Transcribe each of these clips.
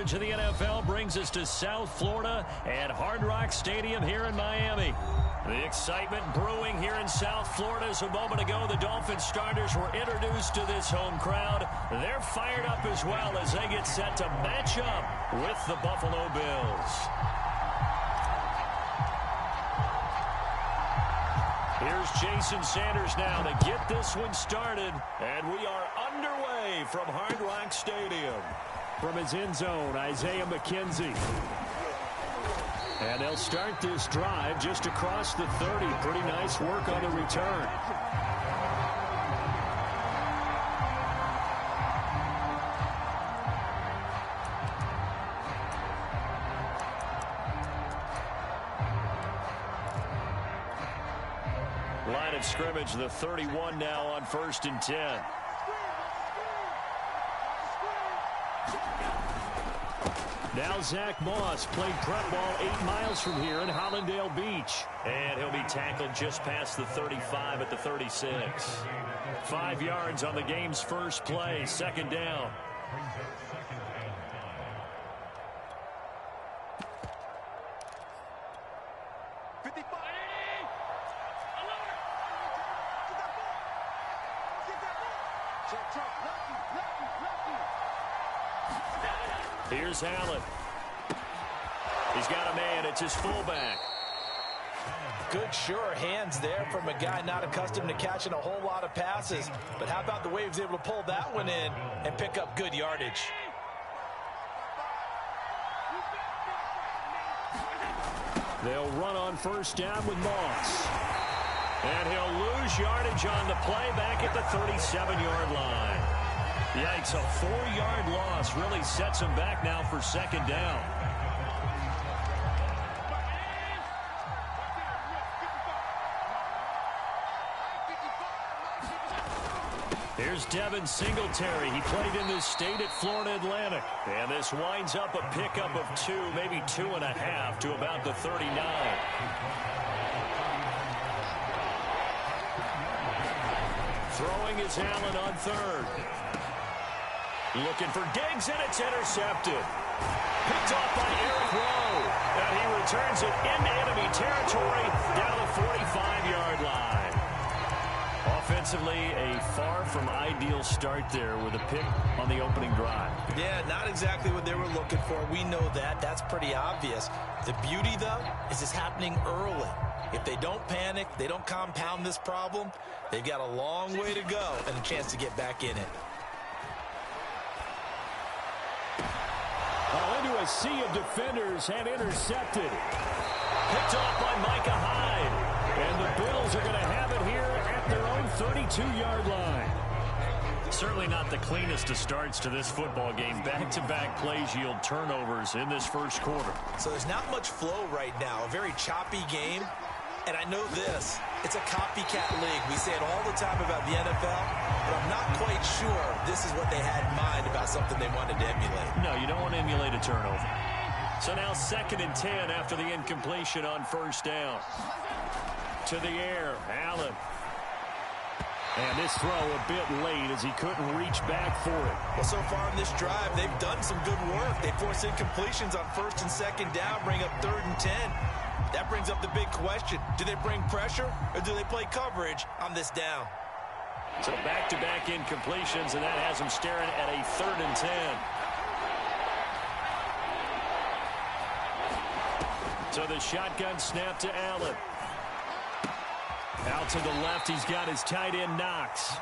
coverage of the NFL brings us to South Florida at Hard Rock Stadium here in Miami. The excitement brewing here in South Florida as a moment ago the Dolphins starters were introduced to this home crowd. They're fired up as well as they get set to match up with the Buffalo Bills. Here's Jason Sanders now to get this one started, and we are underway from Hard Rock Stadium. From his end zone, Isaiah McKenzie. And they'll start this drive just across the 30. Pretty nice work on the return. Line of scrimmage, the 31 now on 1st and 10. Now Zach Moss played prep ball 8 miles from here in Hollandale Beach. And he'll be tackled just past the 35 at the 36. 5 yards on the game's first play, 2nd down. Here's Allen. He's got a man. It's his fullback. Good, sure hands there from a guy not accustomed to catching a whole lot of passes. But how about the way he was able to pull that one in and pick up good yardage? They'll run on 1st down with Moss. And he'll lose yardage on the play back at the 37-yard line. Yikes, a 4-yard loss really sets him back now for 2nd down. Here's Devin Singletary. He played in this state at Florida Atlantic. And this winds up a pickup of 2, maybe 2.5 to about the 39. Throwing is Allen on 3rd. Looking for Diggs, and it's intercepted. Picked off by Eric Rowe. And he returns it into enemy territory down the 45-yard line. Offensively, a far from ideal start there with a pick on the opening drive. Yeah, not exactly what they were looking for. We know that. That's pretty obvious. The beauty, though, is it's happening early. If they don't panic, they don't compound this problem, they've got a long way to go and a chance to get back in it. Into a sea of defenders and intercepted. Picked off by Micah Hyde. And the Bills are going to have it here at their own 32-yard line. Certainly not the cleanest of starts to this football game. Back-to-back plays yield turnovers in this first quarter. So there's not much flow right now. A very choppy game. And I know this. It's a copycat league. We say it all the time about the NFL, but I'm not quite sure this is what they had in mind about something they wanted to emulate. No, you don't want to emulate a turnover. So now 2nd and 10 after the incompletion on 1st down. To the air, Allen. And this throw a bit late as he couldn't reach back for it. Well, so far in this drive, they've done some good work. They force incompletions on 1st and 2nd down, bring up 3rd and 10. That brings up the big question. Do they bring pressure or do they play coverage on this down? So back-to-back incompletions, and that has them staring at a 3rd and 10. So the shotgun snap to Allen. Out to the left, he's got his tight end Knox.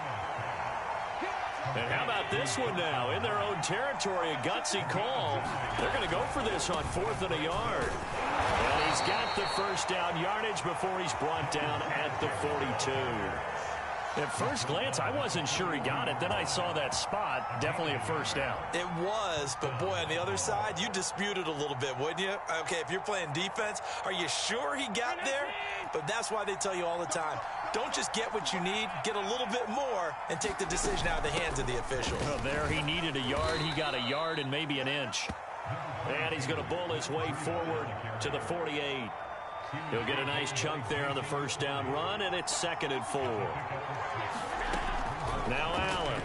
And how about this one now? In their own territory, a gutsy call. They're going to go for this on 4th and a yard. And he's got the 1st down yardage before he's brought down at the 42. At first glance, I wasn't sure he got it. Then I saw that spot. Definitely a 1st down. It was, but boy, on the other side, you dispute it a little bit, wouldn't you? Okay, if you're playing defense, are you sure he got there? But that's why they tell you all the time, don't just get what you need, get a little bit more, and take the decision out of the hands of the official. Well, there he needed a yard. He got a yard and maybe an inch. And he's going to bull his way forward to the 48. He'll get a nice chunk there on the 1st down run, and it's 2nd and 4. Now Allen.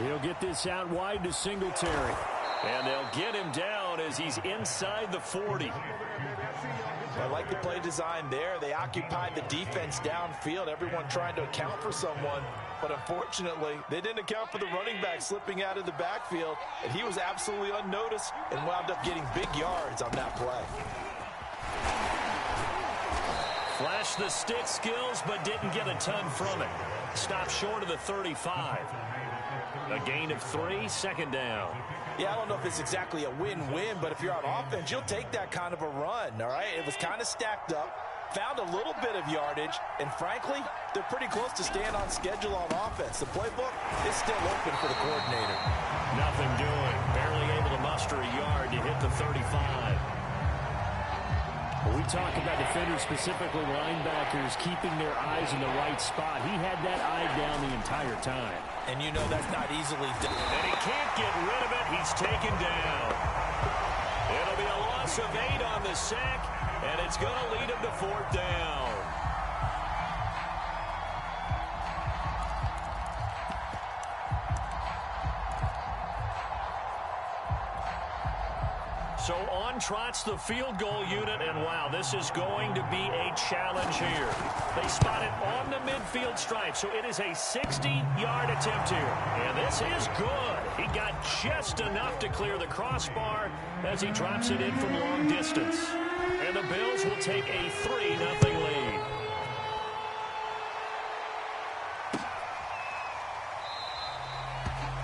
He'll get this out wide to Singletary. And they'll get him down as he's inside the 40. I like the play design there. They occupied the defense downfield, everyone trying to account for someone. But unfortunately, they didn't account for the running back slipping out of the backfield, and he was absolutely unnoticed and wound up getting big yards on that play. Flashed the stick skills, but didn't get a ton from it. Stopped short of the 35. A gain of 3, second down. Yeah, I don't know if it's exactly a win-win, but if you're on offense, you'll take that kind of a run, all right? It was kind of stacked up, found a little bit of yardage, and frankly, they're pretty close to staying on schedule on offense. The playbook is still open for the coordinator. Nothing doing. Barely able to muster a yard to hit the 35. When we talk about defenders, specifically linebackers, keeping their eyes in the right spot, he had that eye down the entire time. And you know that's not easily done. And he can't get rid of it. He's taken down. It'll be a loss of 8 on the sack, and it's going to lead him to 4th down. So on trots the field goal unit, and wow, this is going to be a challenge here. They spot it on the midfield stripe, so it is a 60-yard attempt here. And this is good. He got just enough to clear the crossbar as he drops it in from long distance. And the Bills will take a 3-0 lead.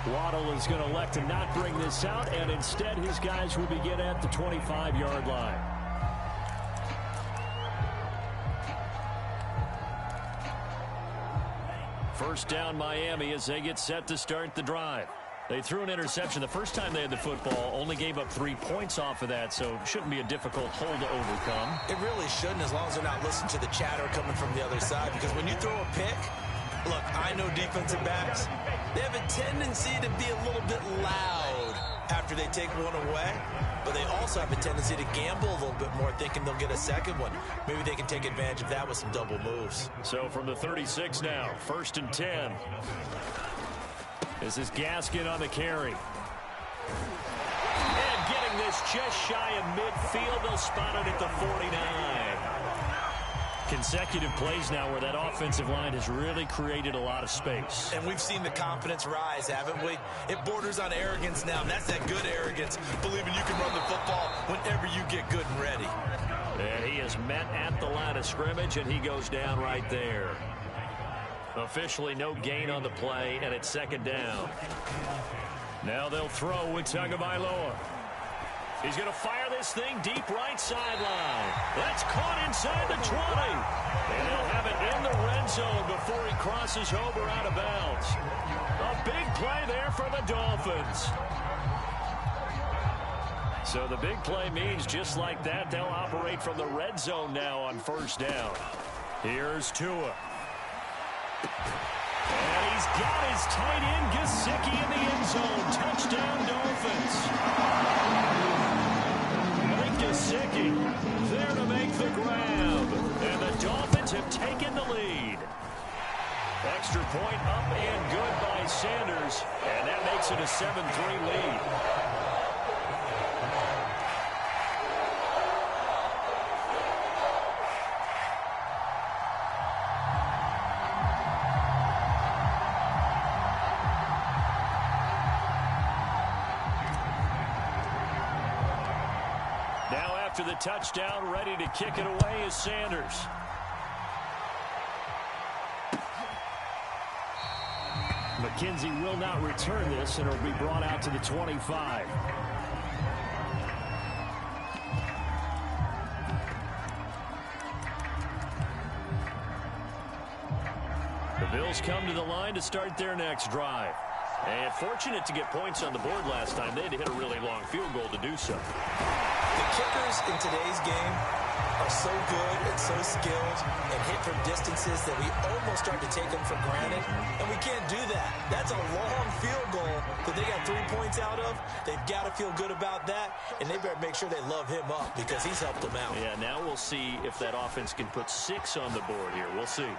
Waddle is going to elect to not bring this out, and instead his guys will begin at the 25-yard line. First down Miami as they get set to start the drive. They threw an interception the first time they had the football, only gave up 3 points off of that, so it shouldn't be a difficult hole to overcome. It really shouldn't, as long as they're not listening to the chatter coming from the other side, because when you throw a pick, look, I know defensive backs, they have a tendency to be a little bit loud after they take one away, but they also have a tendency to gamble a little bit more, thinking they'll get a second one. Maybe they can take advantage of that with some double moves. So from the 36 now, 1st and 10. This is Gaskin on the carry. And getting this just shy of midfield, they'll spot it at the 49. Consecutive plays now where that offensive line has really created a lot of space. And we've seen the confidence rise, haven't we? It borders on arrogance now, and that's that good arrogance, believing you can run the football whenever you get good and ready. And he is met at the line of scrimmage, and he goes down right there. Officially no gain on the play, and it's 2nd down. Now they'll throw with Tagovailoa. He's going to fire this thing deep right sideline. That's caught inside the 20. And he'll have it in the red zone before he crosses over out of bounds. A big play there for the Dolphins. So the big play means just like that, they'll operate from the red zone now on 1st down. Here's Tua. And he's got his tight end, Gesicki, in the end zone. Touchdown, Dolphins. Gesicki there to make the grab. And the Dolphins have taken the lead. Extra point up and good by Sanders. And that makes it a 7-3 lead. After the touchdown, ready to kick it away is Sanders. McKenzie will not return this, and it'll be brought out to the 25. The Bills come to the line to start their next drive. And fortunate to get points on the board last time. They had to hit a really long field goal to do so. The kickers in today's game are so good and so skilled and hit from distances that we almost start to take them for granted, and we can't do that. That's a long field goal that they got 3 points out of. They've got to feel good about that, and they better make sure they love him up because he's helped them out. Yeah, now we'll see if that offense can put 6 on the board here. We'll see.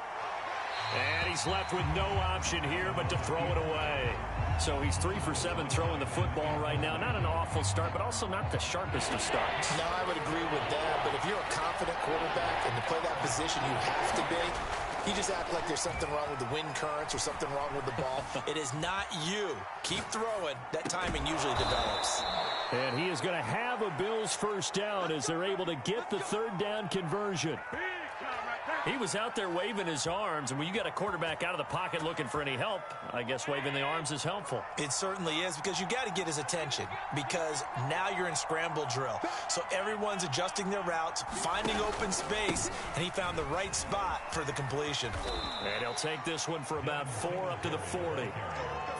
And he's left with no option here but to throw it away. So he's 3 for 7 throwing the football right now. Not an awful start, but also not the sharpest of starts. No, I would agree with that. But if you're a confident quarterback and to play that position, you have to be. You just act like there's something wrong with the wind currents or something wrong with the ball. It is not you. Keep throwing. That timing usually develops. And he is going to have a Bills first down as they're able to get the third down conversion. He was out there waving his arms, and when you got a quarterback out of the pocket looking for any help, I guess waving the arms is helpful. It certainly is, because you got to get his attention, because now you're in scramble drill. So everyone's adjusting their routes, finding open space, and he found the right spot for the completion. And he'll take this one for about 4 up to the 40.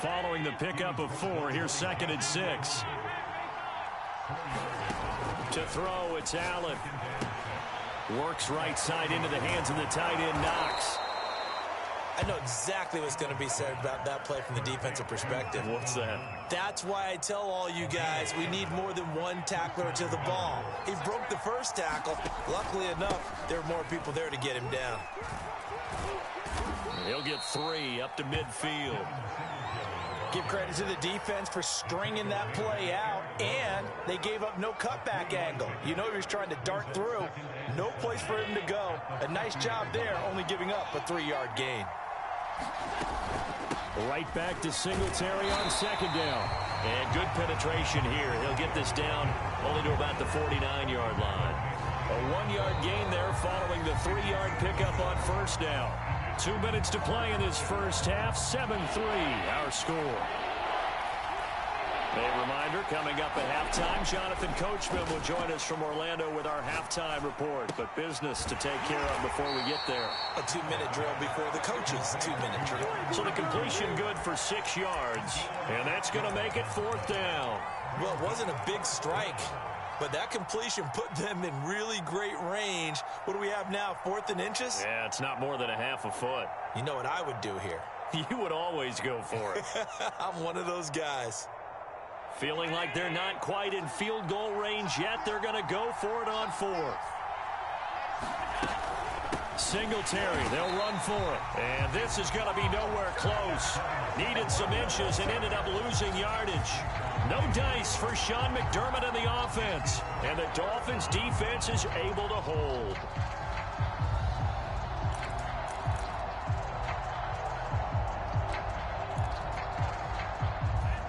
Following the pickup of 4, here's 2nd and 6. To throw, it's Allen. Works right side into the hands of the tight end, Knox. I know exactly what's going to be said about that play from the defensive perspective. What's that? That's why I tell all you guys we need more than one tackler to the ball. He broke the first tackle. Luckily enough, there were more people there to get him down. He'll get 3 up to midfield. Give credit to the defense for stringing that play out, and they gave up no cutback angle. You know he was trying to dart through. No place for him to go. A nice job there, only giving up a 3-yard gain. Right back to Singletary on 2nd down. And good penetration here. He'll get this down only to about the 49-yard line. A 1-yard gain there following the 3-yard pickup on 1st down. 2 minutes to play in this first half. 7-3 our score. A reminder, coming up at halftime, Jonathan Coachman will join us from Orlando with our halftime report. But business to take care of before we get there. A 2-minute drill before the coach's 2-minute drill. So the completion good for 6 yards. And that's going to make it 4th down. Well, it wasn't a big strike, but that completion put them in really great range. What do we have now, 4th and inches? Yeah, it's not more than a half a foot. You know what I would do here? You would always go for it. I'm one of those guys. Feeling like they're not quite in field goal range yet. They're going to go for it on 4th. Singletary, they'll run for it. And this is going to be nowhere close. Needed some inches and ended up losing yardage. No dice for Sean McDermott and the offense. And the Dolphins' defense is able to hold.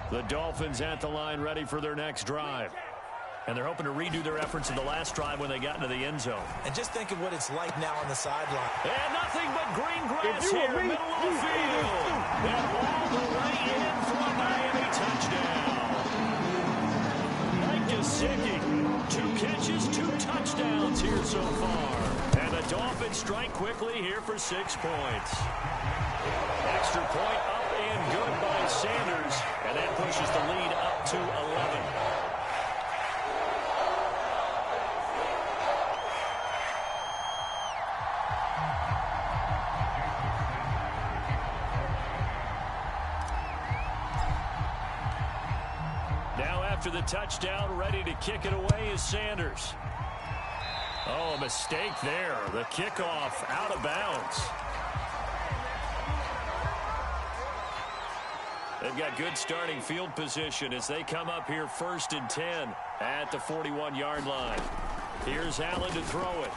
The Dolphins at the line ready for their next drive. And they're hoping to redo their efforts in the last drive when they got into the end zone. And just think of what it's like now on the sideline. And nothing but green grass here, middle of the field. And all the way in for a Miami touchdown. Mike Gesicki, 2 catches, 2 touchdowns here so far. And the Dolphins strike quickly here for 6 points. Extra point up and good by Sanders. And that pushes the lead up to 11. Now after the touchdown, ready to kick it away is Sanders. Oh, a mistake there. The kickoff out of bounds. They've got good starting field position as they come up here 1st and 10 at the 41-yard line. Here's Allen to throw it.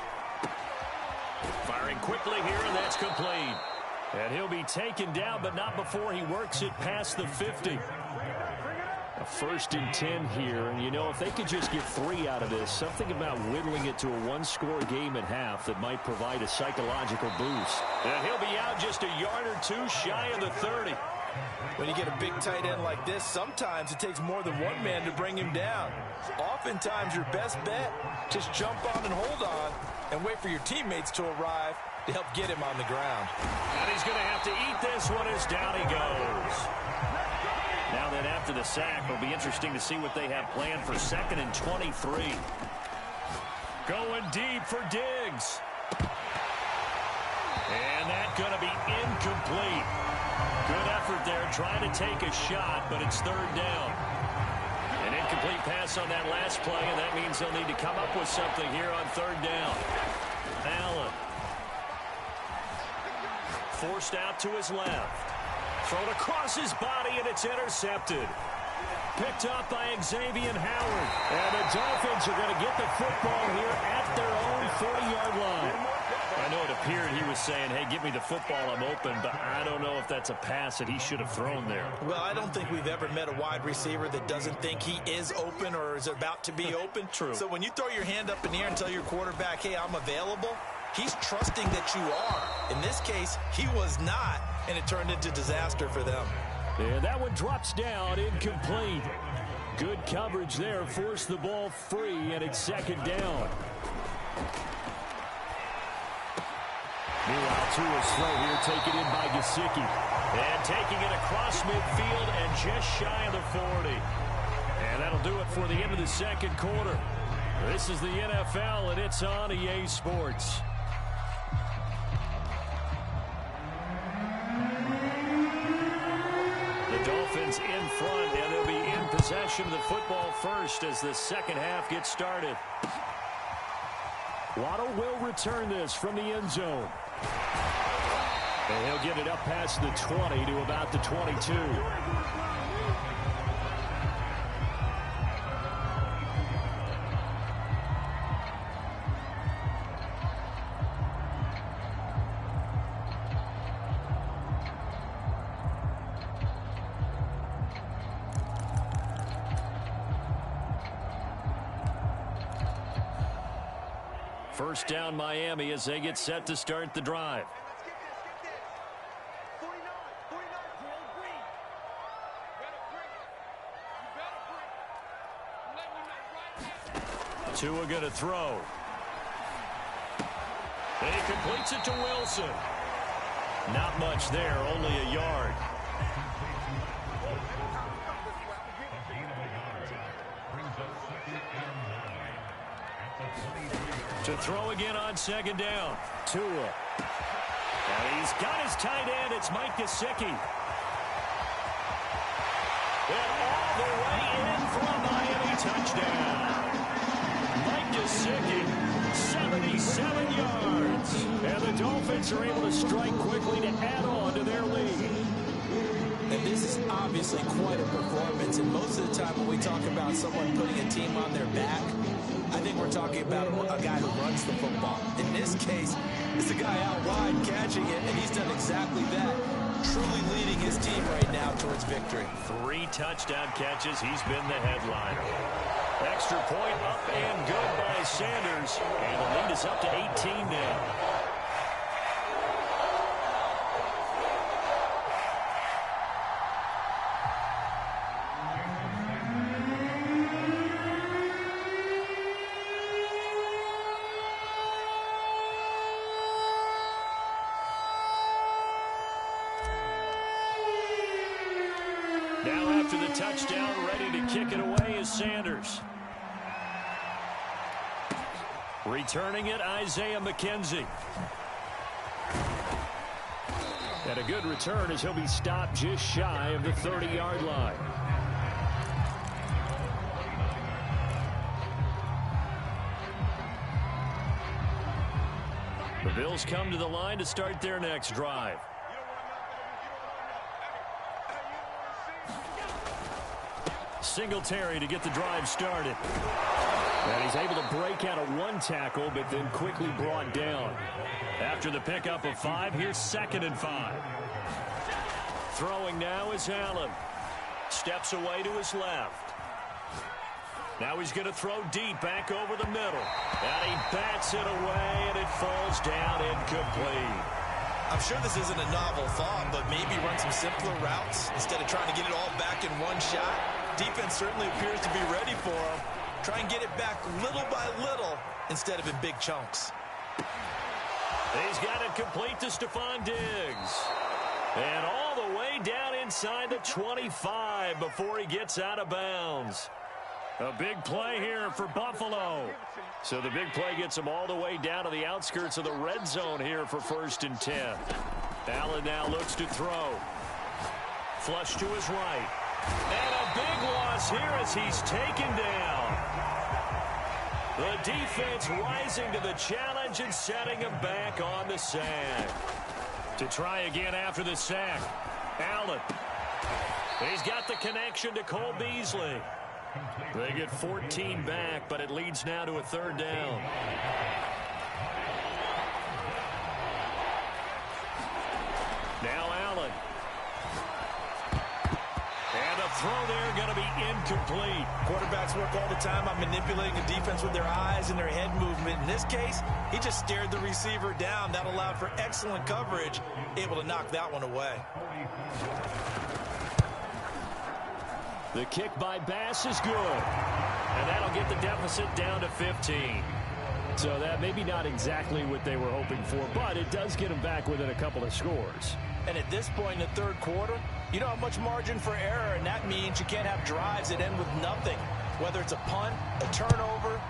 Firing quickly here, and that's complete. And he'll be taken down, but not before he works it past the 50. A 1st and 10 here, and you know, if they could just get 3 out of this, something about whittling it to a 1-score game at half that might provide a psychological boost. And he'll be out just a yard or 2 shy of the 30. When you get a big tight end like this, sometimes it takes more than one man to bring him down. Oftentimes, your best bet, just jump on and hold on and wait for your teammates to arrive to help get him on the ground. And he's going to have to eat this one as down he goes. Now that after the sack, it'll be interesting to see what they have planned for 2nd and 23. Going deep for Diggs. And that's going to be incomplete. Good effort there, trying to take a shot, but it's 3rd down. An incomplete pass on that last play, and that means they'll need to come up with something here on 3rd down. Allen. forced out to his left. Thrown across his body, and it's intercepted. Picked up by Xavier Howard. And the Dolphins are going to get the football here at their own 40-yard line. I know it appeared he was saying, hey, give me the football, I'm open, but I don't know if that's a pass that he should have thrown there. Well, I don't think we've ever met a wide receiver that doesn't think he is open or is about to be open. True. So when you throw your hand up in the air and tell your quarterback, hey, I'm available, he's trusting that you are. In this case, he was not, and it turned into disaster for them. And that one drops down, incomplete. Good coverage there, forced the ball free, and it's second down. Meanwhile, Tua's throw here taken in by Gesicki. And taking it across midfield and just shy of the 40. And that'll do it for the end of the second quarter. This is the NFL, and it's on EA Sports. The Dolphins in front, and they'll be in possession of the football first as the second half gets started. Waddle will return this from the end zone. And he'll get it up past the 20 to about the 22. First down Miami as they get set to start the drive. Tua going to throw. And he completes it to Wilson. Not much there, only a yard. To throw again on second down. Tua. And he's got his tight end. It's Mike Gesicki. And all the way in for a Miami touchdown. Mike Gesicki, 77 yards. And the Dolphins are able to strike quickly to add on to their lead. And this is obviously quite a performance. And most of the time when we talk about someone putting a team on their back, I think we're talking about a guy who runs the football. In this case, it's a guy out wide catching it, and he's done exactly that, truly leading his team right now towards victory. 3 touchdown catches. He's been the headliner. Extra point up and good by Sanders, and the lead is up to 18 now. Now after the touchdown, ready to kick it away is Sanders. Returning it, Isaiah McKenzie. And a good return as he'll be stopped just shy of the 30-yard line. The Bills come to the line to start their next drive. Singletary to get the drive started. And he's able to break out of 1 tackle, but then quickly brought down. After the pickup of 5, here's 2nd and 5. Throwing now is Allen. Steps away to his left. Now he's going to throw deep back over the middle. And he bats it away, and it falls down incomplete. I'm sure this isn't a novel thought, but maybe run some simpler routes instead of trying to get it all back in one shot. Defense certainly appears to be ready for him. Try and get it back little by little instead of in big chunks. He's got it complete to Stephon Diggs. And all the way down inside the 25 before he gets out of bounds. A big play here for Buffalo. So the big play gets him all the way down to the outskirts of the red zone here for 1st and 10. Allen now looks to throw. Flush to his right. And a big loss here as he's taken down. The defense rising to the challenge and setting him back on the sand. To try again after the sack. Allen. He's got the connection to Cole Beasley. They get 14 back, but it leads now to a third down. Now Allen. And a throw there going to be incomplete. Quarterbacks work all the time on manipulating a defense with their eyes and their head movement. In this case, he just stared the receiver down. That allowed for excellent coverage, able to knock that one away. The kick by Bass is good. And that'll get the deficit down to 15. So that maybe not exactly what they were hoping for, but it does get them back within a couple of scores. And at this point in the third quarter, you don't have much margin for error, and that means you can't have drives that end with nothing. Whether it's a punt, a turnover,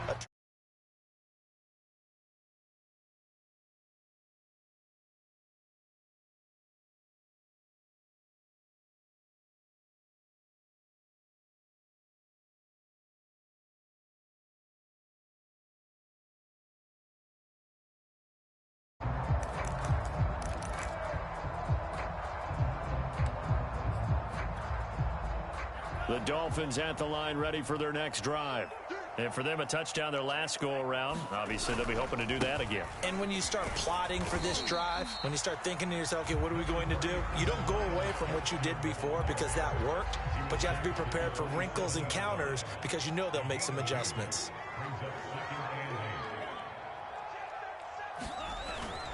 The Dolphins at the line ready for their next drive. And for them, a touchdown their last go-around. Obviously, they'll be hoping to do that again. And when you start plotting for this drive, when you start thinking to yourself, okay, what are we going to do? You don't go away from what you did before because that worked, but you have to be prepared for wrinkles and counters because you know they'll make some adjustments.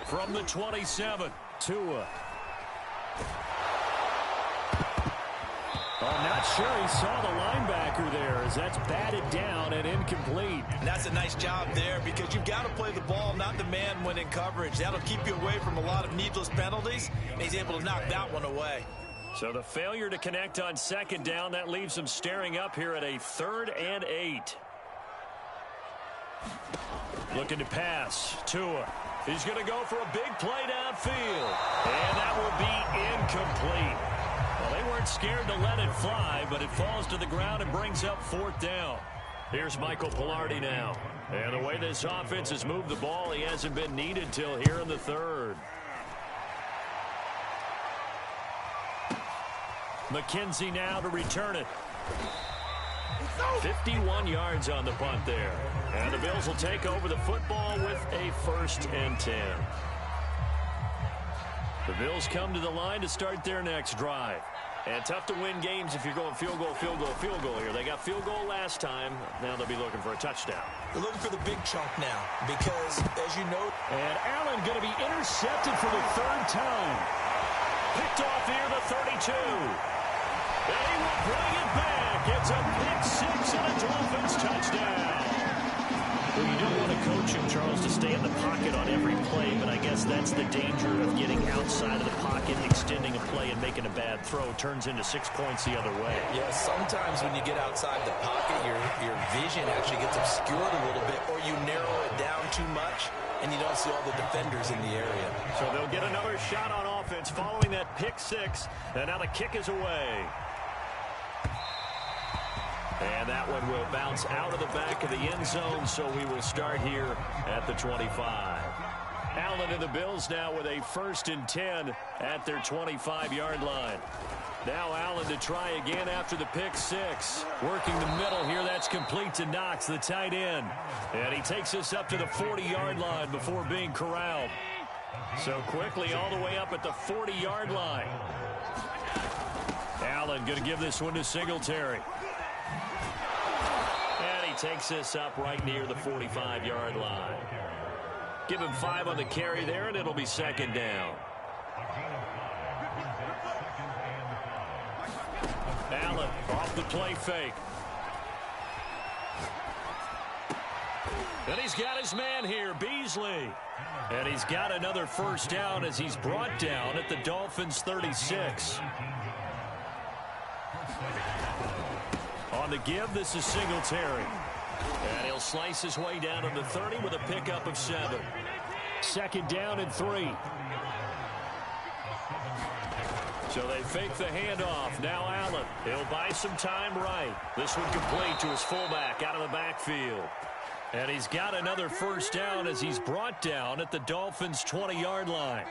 From the 27, Tua. I'm not sure he saw the linebacker there as that's batted down and incomplete. And that's a nice job there because you've got to play the ball, not the man when in coverage. That'll keep you away from a lot of needless penalties, and he's able to knock that one away. So the failure to connect on second down, that leaves him staring up here at a 3rd and 8. Looking to pass. Tua. He's going to go for a big play downfield. And that will be incomplete. Well, they weren't scared to let it fly, but it falls to the ground and brings up 4th down. Here's Michael Pilardi now. And the way this offense has moved the ball, he hasn't been needed till here in the 3rd. McKenzie now to return it. 51 yards on the punt there. And the Bills will take over the football with a 1st and 10. The Bills come to the line to start their next drive. And tough to win games if you're going field goal, field goal, field goal here. They got field goal last time. Now they'll be looking for a touchdown. They're looking for the big chunk now because, as you know... And Allen going to be intercepted for the 3rd time. Picked off here, the 32. And he will bring it back. It's a pick 6 and a Dolphins touchdown. Well, you don't want to coach him, Charles, to stay in the pocket on every play, but I guess that's the danger of getting outside of the pocket, extending a play, and making a bad throw. Turns into 6 points the other way. Yeah, sometimes when you get outside the pocket, your vision actually gets obscured a little bit, or you narrow it down too much, and you don't see all the defenders in the area. So they'll get another shot on offense following that pick 6, and now the kick is away. And that one will bounce out of the back of the end zone, so we will start here at the 25. Allen and the Bills now with a 1st and 10 at their 25-yard line. Now Allen to try again after the pick 6. Working the middle here, that's complete to Knox, the tight end. And he takes us up to the 40-yard line before being corralled. So quickly all the way up at the 40-yard line. Allen going to give this one to Singletary. Takes us up right near the 45-yard line. Give him 5 on the carry there, and it'll be 2nd down. Allen off the play fake. And he's got his man here, Beasley. And he's got another 1st down as he's brought down at the Dolphins' 36. On the give, this is Singletary. And he'll slice his way down to the 30 with a pickup of 7. 2nd down and 3. So they fake the handoff. Now Allen. He'll buy some time right. This one complete to his fullback out of the backfield. And he's got another 1st down as he's brought down at the Dolphins' 20-yard line.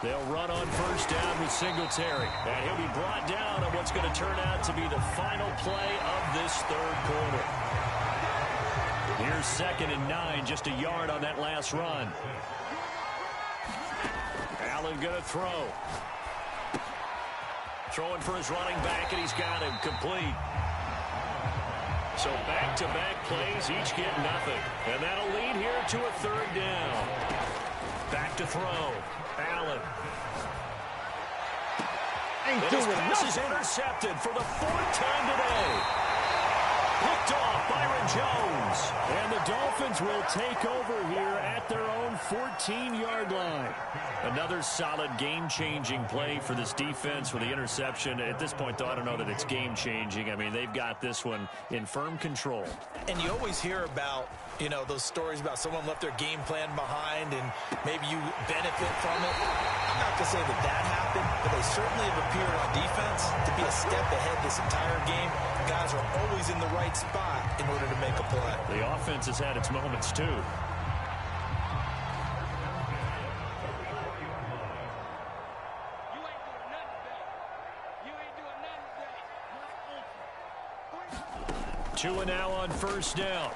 They'll run on first down with Singletary. And he'll be brought down on what's going to turn out to be the final play of this third quarter. Here's 2nd and 9, just a yard on that last run. Allen going to throw. Throwing for his running back, and he's got him complete. So back-to-back plays, each get nothing. And that'll lead here to a 3rd down. Back to throw. Allen. And his pass is intercepted for the 4th time today. Picked off Byron Jones. And the Dolphins will take over here at their own 14-yard line. Another solid game-changing play for this defense with the interception. At this point, though, I don't know that it's game-changing. I mean, they've got this one in firm control. And you always hear about, you know, those stories about someone left their game plan behind and maybe you benefit from it. I'm not going to say that that happened, but they certainly have appeared on defense to be a step ahead this entire game. Guys are always in the right spot in order to make a play. The offense has had its moments, too. Two and now on first down.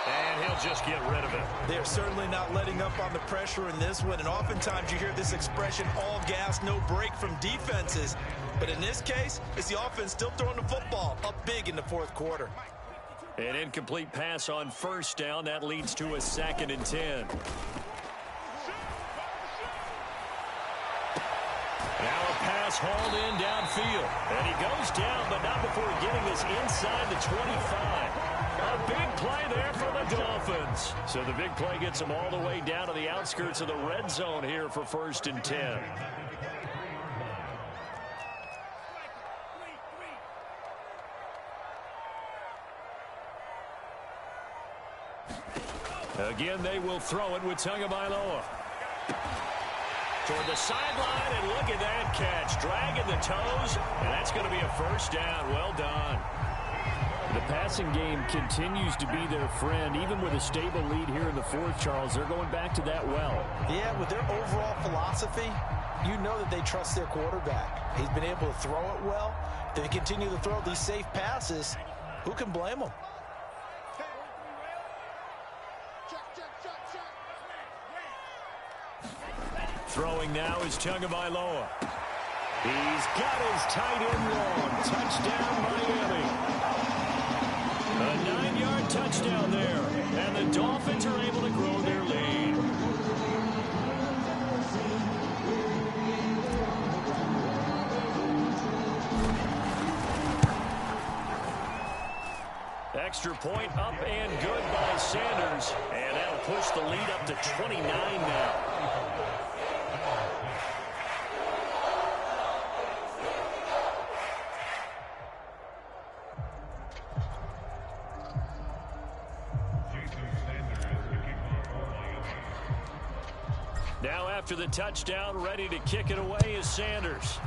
And he'll just get rid of it. They're certainly not letting up on the pressure in this one. And oftentimes you hear this expression, all gas, no break from defenses. But in this case, it's the offense still throwing the football up big in the 4th quarter. An incomplete pass on first down. That leads to a 2nd and 10. Now a pass hauled in downfield. And he goes down, but not before getting this inside the 25. A big play there for the Dolphins. So the big play gets them all the way down to the outskirts of the red zone here for 1st and 10. Again, they will throw it with Tagovailoa. Toward the sideline, and look at that catch. Dragging the toes, and that's going to be a 1st down. Well done. The passing game continues to be their friend. Even with a stable lead here in the 4th, Charles, they're going back to that well. Yeah, with their overall philosophy, you know that they trust their quarterback. He's been able to throw it well. If they continue to throw these safe passes, who can blame them? Throwing now is Tagovailoa. He's got his tight end long. Touchdown, Miami. A 9-yard touchdown there. And the Dolphins are able to grow their lead. Extra point up and good by Sanders. And that'll push the lead up to 29 now. Now after the touchdown, ready to kick it away is Sanders.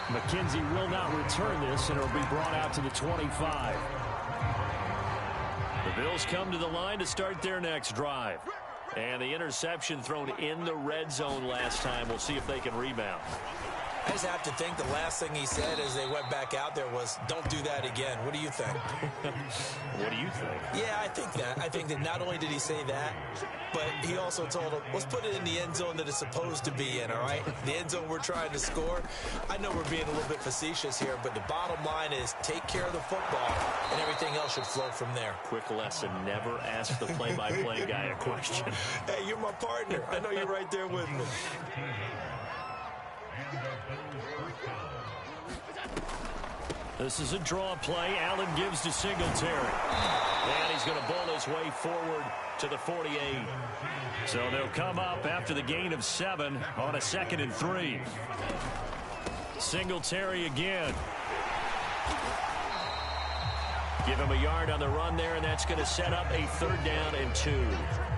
McKenzie will not return this, and it'll be brought out to the 25. The Bills come to the line to start their next drive. And the interception thrown in the red zone last time. We'll see if they can rebound. I just have to think the last thing he said as they went back out there was, don't do that again. What do you think? What do you think? Yeah, I think that. I think that not only did he say that, but he also told him, let's put it in the end zone that it's supposed to be in, all right? The end zone we're trying to score. I know we're being a little bit facetious here, but the bottom line is take care of the football, and everything else should flow from there. Quick lesson, never ask the play-by-play guy a question. Hey, you're my partner. I know you're right there with me. This is a draw play. Allen gives to Singletary. And he's going to bowl his way forward to the 48. So they'll come up after the gain of 7 on a 2nd and 3. Singletary again. Give him a yard on the run there, and that's going to set up a 3rd down and 2.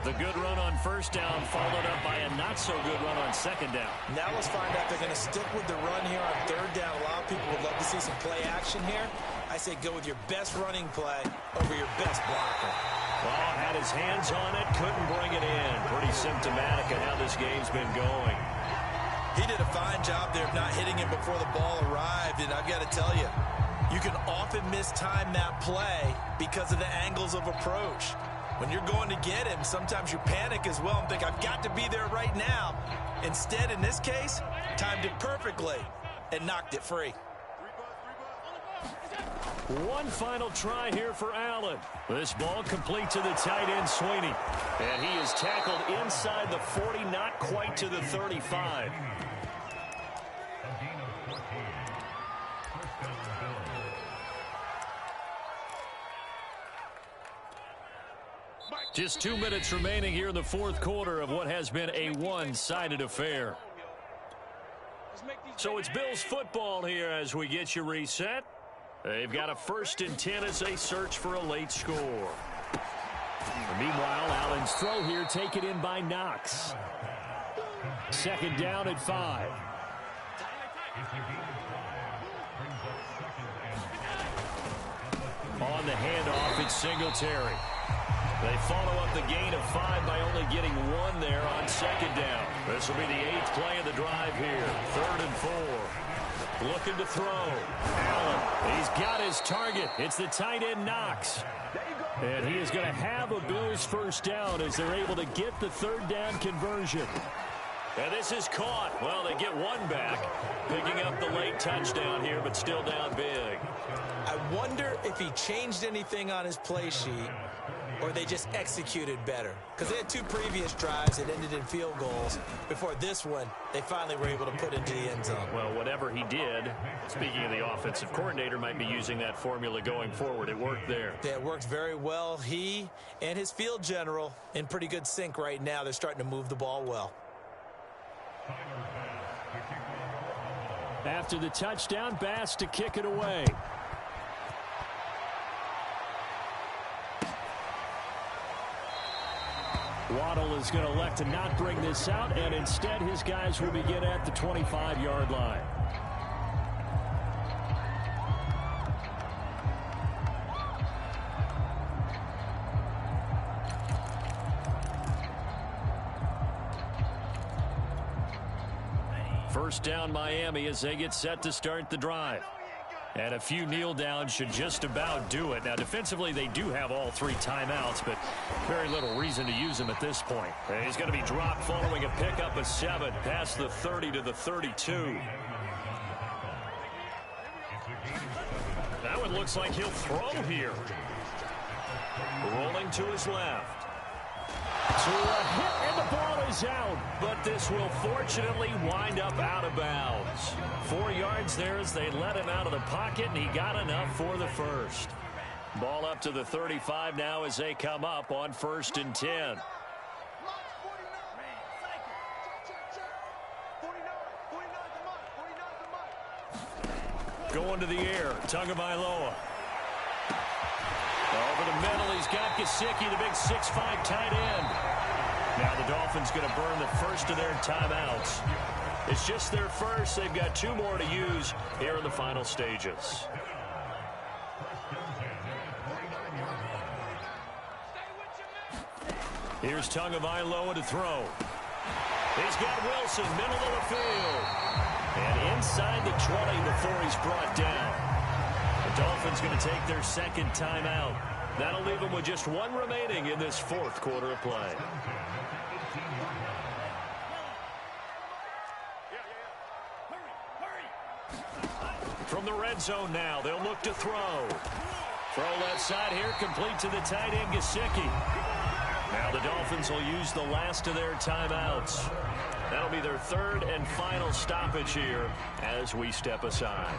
The good run on first down followed up by a not-so-good run on 2nd down. Now let's find out if they're going to stick with the run here on 3rd down. A lot of people would love to see some play action here. I say go with your best running play over your best blocker. Well, had his hands on it, couldn't bring it in. Pretty symptomatic of how this game's been going. He did a fine job there of not hitting him before the ball arrived, and I've got to tell you, you can often mistime that play because of the angles of approach. When you're going to get him, sometimes you panic as well and think, I've got to be there right now. Instead, in this case, timed it perfectly and knocked it free. One final try here for Allen. This ball complete to the tight end, Sweeney. And he is tackled inside the 40, not quite to the 35. Just 2 minutes remaining here in the fourth quarter of what has been a one-sided affair. So it's Bills football here as we get you reset. They've got a 1st and 10 as they search for a late score. Meanwhile, Allen's throw here taken in by Knox. 2nd down at 5. On the handoff, it's Singletary. They follow up the gain of 5 by only getting 1 there on 2nd down. This will be the 8th play of the drive here. 3rd and 4. Looking to throw. Allen, he's got his target. It's the tight end, Knox. And he is going to have a Bills 1st down as they're able to get the 3rd down conversion. And this is caught. Well, they get 1 back, picking up the late touchdown here, but still down big. I wonder if he changed anything on his play sheet or they just executed better. Because they had 2 previous drives that ended in field goals. Before this one, they finally were able to put into the end zone. Well, whatever he did, speaking of the offensive coordinator, might be using that formula going forward. It worked there. Yeah, it worked very well. He and his field general in pretty good sync right now. They're starting to move the ball well. After the touchdown, Bass to kick it away. Waddle is going to elect to not bring this out, and instead his guys will begin at the 25-yard line. First down, Miami, as they get set to start the drive. And a few kneel downs should just about do it. Now, defensively, they do have all 3 timeouts, but very little reason to use them at this point. And he's going to be dropped following a pickup of 7 past the 30 to the 32. Now it looks like he'll throw here. Rolling to his left. To a hit, and the ball is out. But this will fortunately wind up out of bounds. 4 yards there as they let him out of the pocket, and he got enough for the first. Ball up to the 35 now as they come up on 1st and 10. Going to the air, Tagovailoa. Over the middle, he's got Gesicki, the big 6'5" tight end. Now the Dolphins going to burn the first of their timeouts. It's just their first. They've got 2 more to use here in the final stages. Here's Tagovailoa to throw. He's got Wilson, middle of the field. And inside the 20 before he's brought down. The Dolphins going to take their 2nd timeout. That'll leave them with just 1 remaining in this 4th quarter of play. From the red zone now, they'll look to throw. Throw left side here, complete to the tight end, Gesicki. Now the Dolphins will use the last of their timeouts. That'll be their 3rd and final stoppage here as we step aside.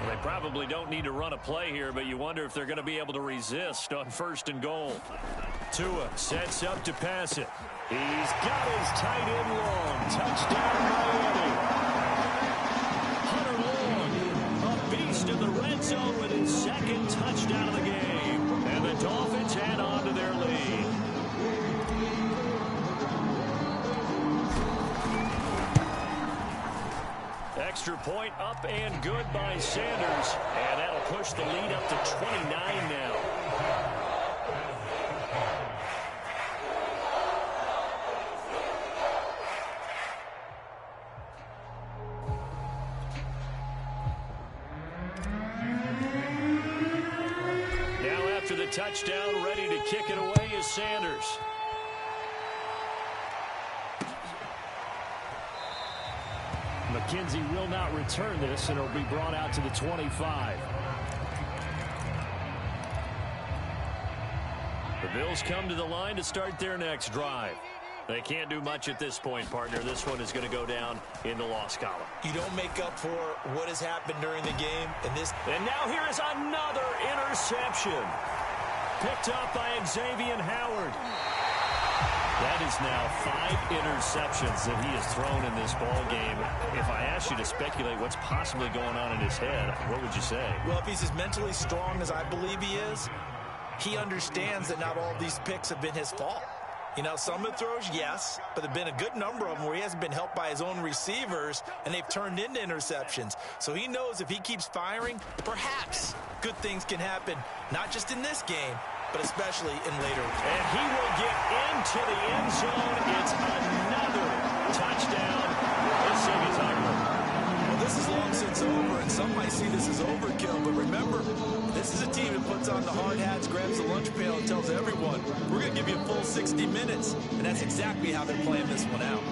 Well, they probably don't need to run a play here, but you wonder if they're going to be able to resist on 1st and goal. Tua sets up to pass it. He's got his tight end long. Touchdown, Miami. Hunter Long, a beast in the red zone with his 2nd touchdown of the game. And the Dolphins add on to their lead. Extra point up and good by Sanders. And that'll push the lead up to 29 now. Now after the touchdown, ready to kick it away is Sanders. McKenzie will not return this, and it'll be brought out to the 25. The Bills come to the line to start their next drive. They can't do much at this point, partner. This one is going to go down in the loss column. You don't make up for what has happened during the game. And now here is another interception. Picked up by Xavier Howard. That is now 5 interceptions that he has thrown in this ball game. If I asked you to speculate what's possibly going on in his head, what would you say? Well, if he's as mentally strong as I believe he is, he understands that not all of these picks have been his fault. You know, some of the throws, yes, but there have been a good number of them where he hasn't been helped by his own receivers, and they've turned into interceptions. So he knows if he keeps firing, perhaps good things can happen, not just in this game, but especially in later. And he will get into the end zone. It's another touchdown. This thing is ugly. Well, this is long since over, and some might see this as overkill, but remember, this is a team that puts on the hard hats, grabs the lunch pail, and tells everyone, we're going to give you a full 60 minutes. And that's exactly how they're playing this one out.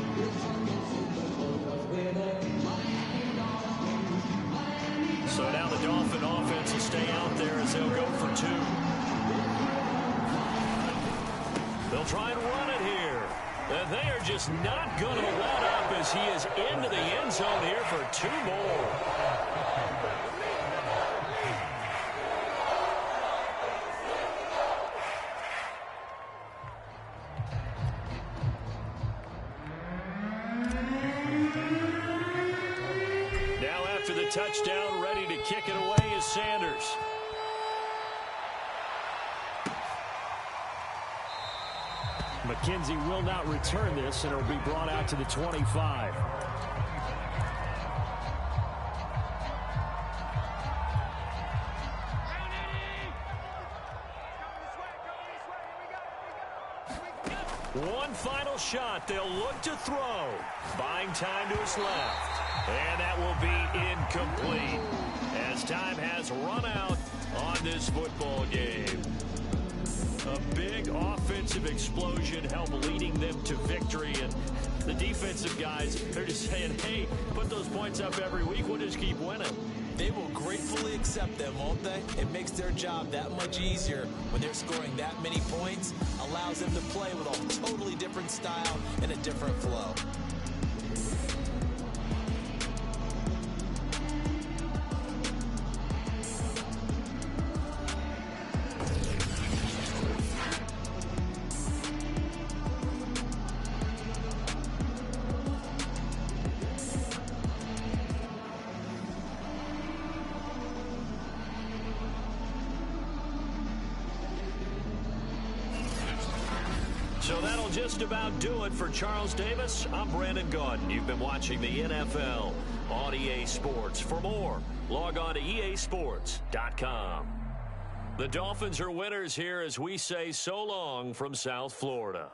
So now the Dolphin offense will stay out there as they'll go for 2. They'll try and run it here. And they are just not going to let up as he is into the end zone here for 2 more. Now after the touchdown, ready to kick it away is Sanders. McKenzie will not return this, and it'll be brought out to the 25. One final shot. They'll look to throw. Buying time to his left. And that will be incomplete as time has run out on this football game. A big offensive explosion helped leading them to victory. And the defensive guys, they're just saying, hey, put those points up every week. We'll just keep winning. They will gratefully accept them, won't they? It makes their job that much easier when they're scoring that many points. Allows them to play with a totally different style and a different flow. So that'll just about do it for Charles Davis. I'm Brandon Gaudin. You've been watching the NFL on EA Sports. For more, log on to easports.com. The Dolphins are winners here as we say so long from South Florida.